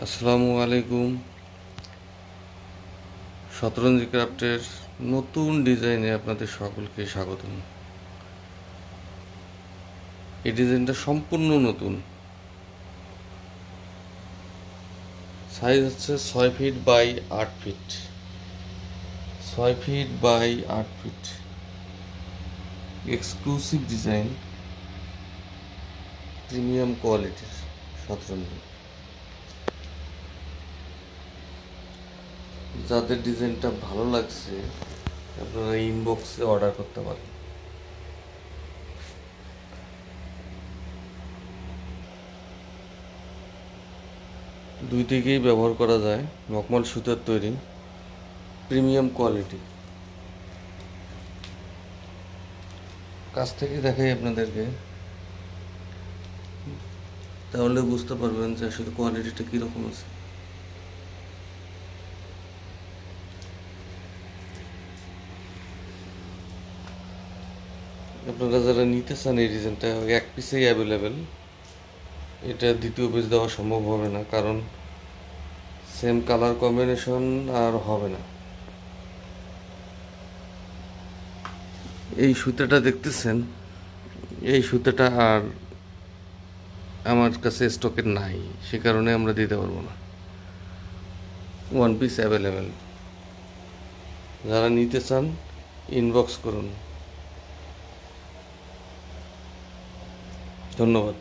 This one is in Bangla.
আসসালামু আলাইকুম। শতরঞ্জি ক্রাফটের নতুন ডিজাইনে আপনাদের সকলকে স্বাগতম। এই ডিজাইনটা সম্পূর্ণ নতুন। সাইজ হচ্ছে 6 feet by 8 feet, 6 feet by 8 feet. Exclusive design, premium কোয়ালিটির শতরঞ্জি। যাদের ডিজাইনটা ভালো লাগছে আপনারা ইনবক্সে অর্ডার করতে পারেন। দুই দিকেই ব্যবহার করা যায়। মখমল সুতার তৈরি, প্রিমিয়াম কোয়ালিটি। কাছ থেকে দেখাই আপনাদেরকে, তাহলে বুঝতে পারবেন যে আসলে কোয়ালিটিটা কীরকম আছে। আপনারা যারা নিতে চান এই ডিজাইনটা, এক পিসেই অ্যাভেলেবেল। এটা দ্বিতীয় পিস দেওয়া সম্ভব হবে না, কারণ সেম কালার কম্বিনেশন আর হবে না। এই সুতাটা দেখতেছেন, এই সুতাটা আর আমার কাছে স্টকে নাই, সে কারণে আমরা দিতে পারবো না। One piece available. যারা নিতে চান ইনবক্স করুন। ধন্যবাদ।